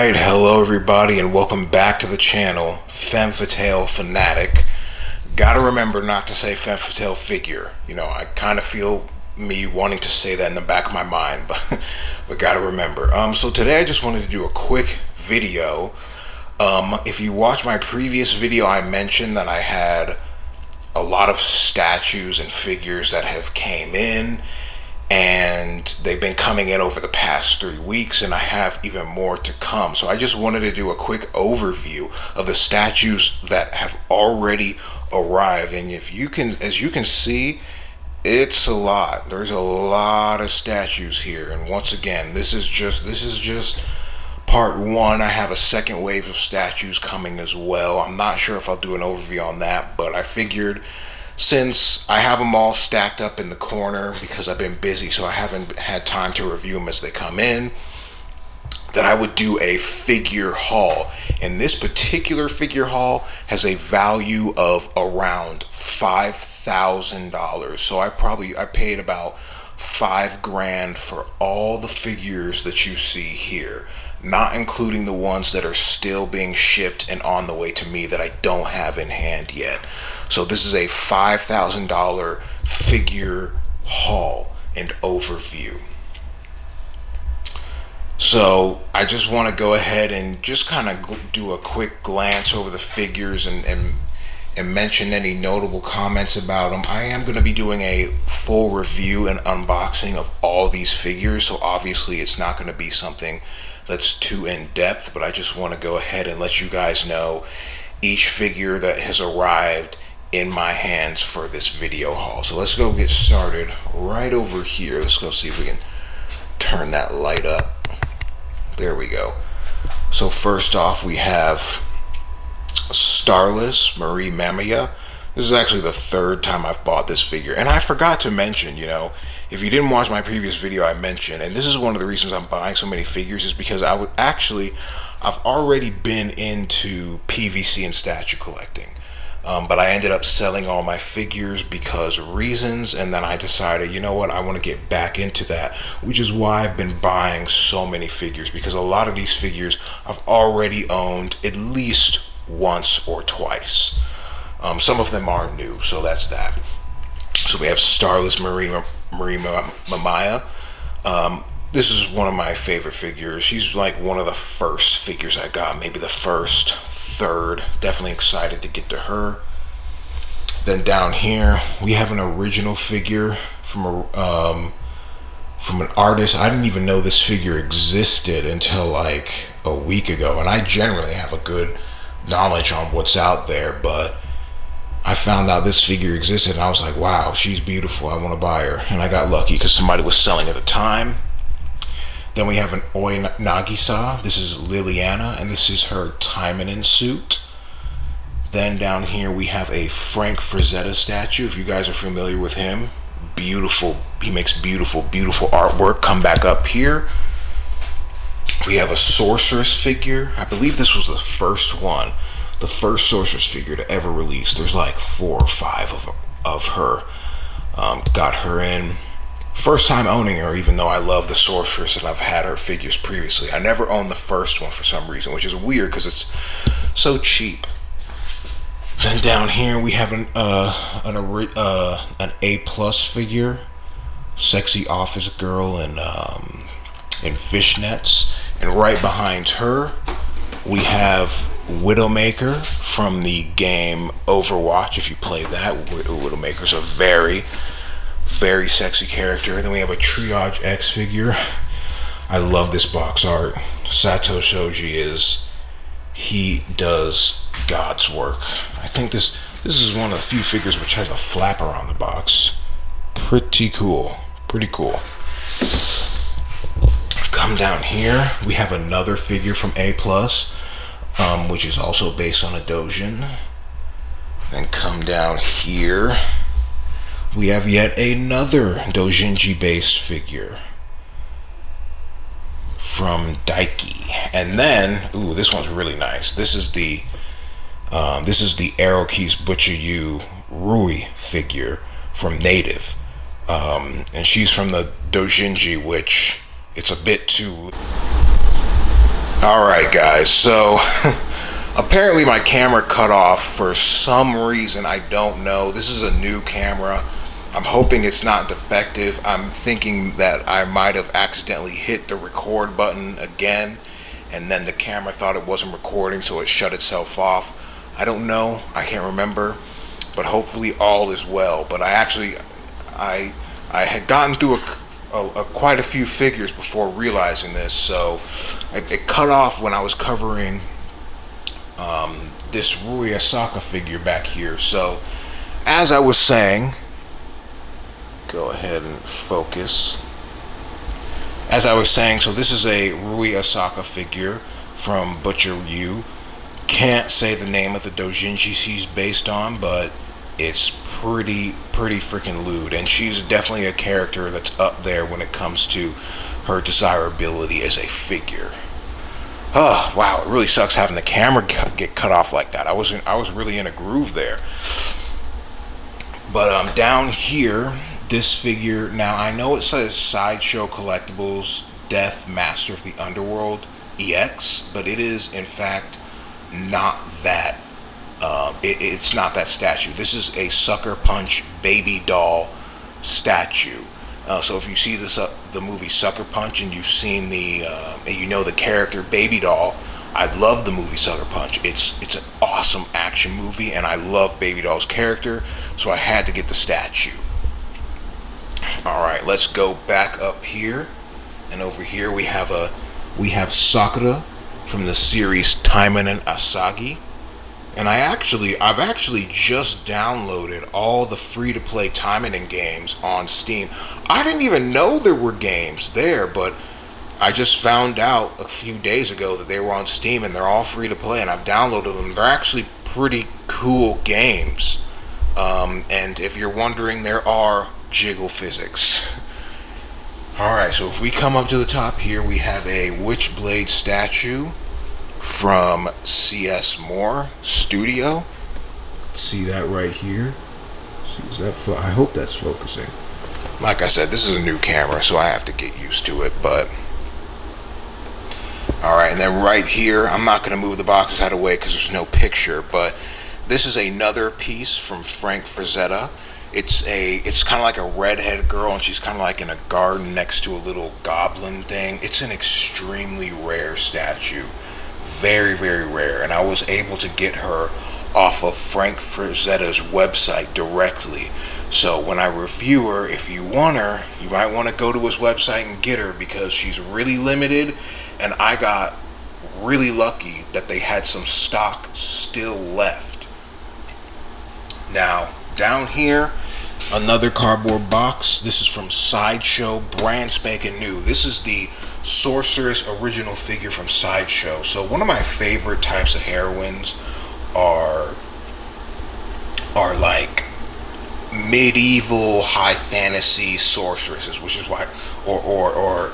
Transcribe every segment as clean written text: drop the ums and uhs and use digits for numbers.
Alright, hello everybody and welcome back to the channel, Femme Fatale Fanatic. Gotta remember not to say Femme Fatale Figure. You know, I kind of feel me wanting to say that in the back of my mind, but gotta remember. So today I just wanted to do a quick video. If you watch my previous video, I mentioned that I had a lot of statues and figures that have came in, and they've been coming in over the past 3 weeks, and I have even more to come. So I just wanted to do a quick overview of the statues that have already arrived. And if you can, as you can see, it's a lot. There's a lot of statues here, and once again, this is just part one. I have a second wave of statues coming as well. I'm not sure if I'll do an overview on that, but I figured, since I have them all stacked up in the corner because I've been busy, so I haven't had time to review them as they come in, that I would do a figure haul. And this particular figure haul has a value of around $5,000. So I paid about $5,000 for all the figures that you see here, not including the ones that are still being shipped and on the way to me that I don't have in hand yet. So this is a $5,000 figure haul and overview. So I just want to go ahead and just kind of do a quick glance over the figures and mention any notable comments about them. I am going to be doing a full review and unboxing of all these figures, so obviously it's not going to be something that's too in-depth, but I just want to go ahead and let you guys know each figure that has arrived in my hands for this video haul. So let's go get started right over here. Let's go see if we can turn that light up. There we go. So first off, we have Starless Marie Mamiya. This is actually the third time I've bought this figure, and I forgot to mention, you know, if you didn't watch my previous video, I mentioned, and this is one of the reasons I'm buying so many figures, is because I've already been into PVC and statue collecting. But I ended up selling all my figures because of reasons, and then I decided, you know what, I want to get back into that, which is why I've been buying so many figures, because a lot of these figures I've already owned at least once or twice. Some of them are new, so that's that. So we have Starless Marie Mamiya. This is one of my favorite figures. She's like one of the first figures I got, maybe the first, third. Definitely excited to get to her. Then down here we have an original figure from an artist. I didn't even know this figure existed until like a week ago, and I generally have a good knowledge on what's out there, but I found out this figure existed and I was like, wow, she's beautiful, I want to buy her. And I got lucky because somebody was selling at the time. Then we have an Oi Nagisa. This is Liliana, and this is her Taimanin suit. Then down here we have a Frank Frazetta statue. If you guys are familiar with him, beautiful. He makes beautiful artwork. Come back up here. We have a Sorceress figure. I believe this was the first one, the first Sorceress figure to ever release. There's like 4 or 5 of her. Got her in. First time owning her, even though I love the Sorceress and I've had her figures previously. I never owned the first one for some reason, which is weird because it's so cheap. Then down here we have an A+ figure, sexy office girl in fishnets. And right behind her we have Widowmaker from the game Overwatch. If you play that, Widowmaker's a very sexy character. Then we have a Triage X figure. I love this box art. Sato Shoji he does God's work. I think this is one of the few figures which has a flapper on the box. Pretty cool. Come down here, we have another figure from A+, which is also based on a doujin. Then come down here, we have yet another doujinshi based figure from Daiki. And then, ooh, this one's really nice. This is the Aerokeys Butcheryu Rui figure from Native. And she's from the doujinshi, which it's a bit too Alright guys, so apparently my camera cut off for some reason, I don't know. This is a new camera. I'm hoping it's not defective. I'm thinking that I might have accidentally hit the record button again, and then the camera thought it wasn't recording, so it shut itself off. I don't know, I can't remember, but hopefully all is well. But I had gotten through quite a few figures before realizing this, so it cut off when I was covering this Rui Asaka figure back here. So as I was saying, go ahead and focus. As I was saying, so this is a Rui Asaka figure from Butcher Ryu. Can't say the name of the doujinshi she's based on, but it's pretty freaking lewd, and she's definitely a character that's up there when it comes to her desirability as a figure. Oh wow, it really sucks having the camera get cut off like that. I was really in a groove there. But down here, this figure, now I know it says Sideshow Collectibles Death Master of the Underworld EX, but it is in fact not that. It's not that statue. This is a Sucker Punch baby doll statue. So if you see this the movie Sucker Punch, and you've seen and you know the character Baby Doll, I love the movie Sucker Punch. It's an awesome action movie, and I love Baby Doll's character, so I had to get the statue. All right, let's go back up here, and over here we have Sakura from the series Taimen and Asagi. And I've actually just downloaded all the free-to-play Taimen games on Steam. I didn't even know there were games there, but I just found out a few days ago that they were on Steam, and they're all free-to-play, and I've downloaded them. They're actually pretty cool games. And if you're wondering, there are jiggle physics. Alright, so if we come up to the top here, we have a Witchblade statue from CS Moore Studio. See that right here? Is that I hope that's focusing. Like I said, this is a new camera, so I have to get used to it, but alright, and then right here, I'm not going to move the boxes out of the way because there's no picture, but this is another piece from Frank Frazetta. It's kind of like a redhead girl, and she's kind of like in a garden next to a little goblin thing. It's an extremely rare statue. Very rare, and I was able to get her off of Frank Frazetta's website directly. So when I review her, if you want her, you might want to go to his website and get her, because she's really limited, and I got really lucky that they had some stock still left. Now down here, another cardboard box. This is from Sideshow, brand spanking new. This is the Sorceress original figure from Sideshow. So one of my favorite types of heroines are like medieval high fantasy sorceresses, which is why, or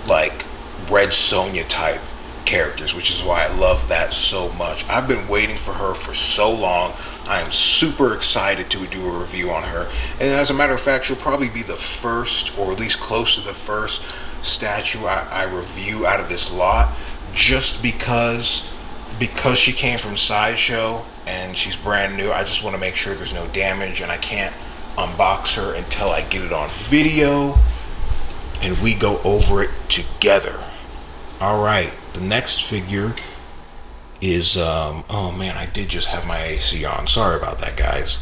like Red Sonja type characters, which is why I love that so much. I've been waiting for her for so long. I am super excited to do a review on her, and as a matter of fact, she'll probably be the first, or at least close to the first statue I review out of this lot, just because she came from Sideshow and she's brand new. I just want to make sure there's no damage, and I can't unbox her until I get it on video and we go over it together. Alright, the next figure is oh man, I did just have my AC on. Sorry about that, guys.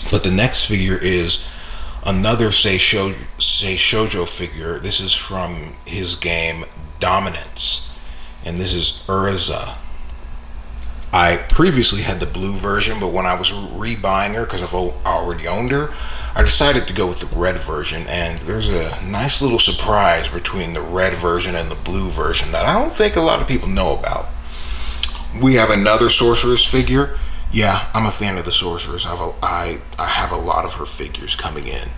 But the next figure is another Seishoujo figure. This is from his game Dominance, and this is Urza. I previously had the blue version, but when I was rebuying her, because I've already owned her, I decided to go with the red version, and there's a nice little surprise between the red version and the blue version that I don't think a lot of people know about. We have another Sorceress figure. Yeah, I'm a fan of the Sorceress. I have a lot of her figures coming in.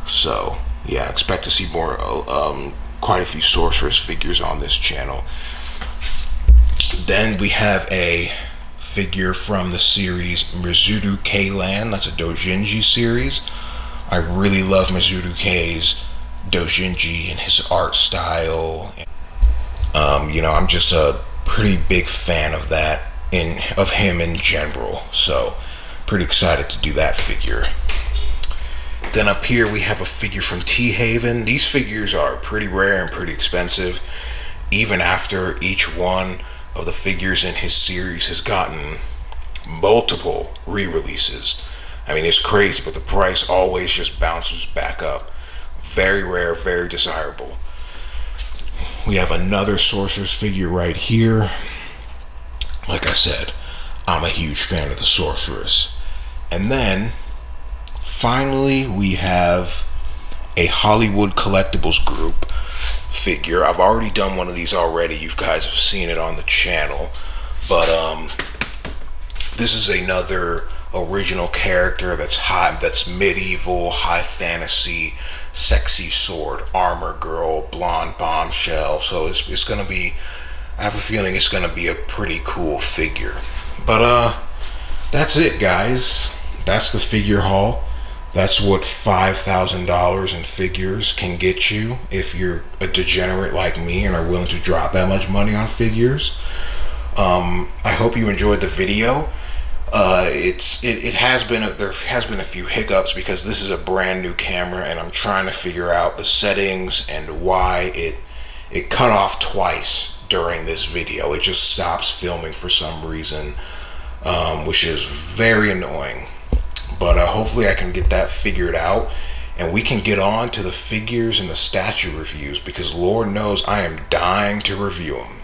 So, yeah, expect to see more, quite a few Sorceress figures on this channel. Then we have a figure from the series Mizudu K-Land. That's a doujinshi series. I really love Mizudu K's doujinshi and his art style. You know, I'm just a pretty big fan of that, of him in general. So pretty excited to do that figure. Then up here we have a figure from T Haven. These figures are pretty rare and pretty expensive, even after each one of the figures in his series has gotten multiple re-releases. I mean, it's crazy, but the price always just bounces back up. Very rare, very desirable. We have another Sorceress figure right here. Like I said, I'm a huge fan of the Sorceress. And then finally we have a Hollywood Collectibles Group figure. I've already done one of these already. You guys have seen it on the channel. But this is another original character that's medieval, high fantasy, sexy sword, armor girl, blonde bombshell. So it's gonna be, I have a feeling it's gonna be a pretty cool figure. But that's it, guys. That's the figure haul. That's what $5,000 in figures can get you if you're a degenerate like me and are willing to drop that much money on figures. I hope you enjoyed the video. There has been a few hiccups because this is a brand new camera and I'm trying to figure out the settings and why it cut off twice during this video. It just stops filming for some reason, which is very annoying. But hopefully I can get that figured out and we can get on to the figures and the statue reviews, because Lord knows I am dying to review them.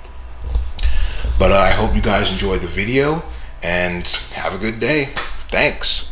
But I hope you guys enjoyed the video and have a good day. Thanks.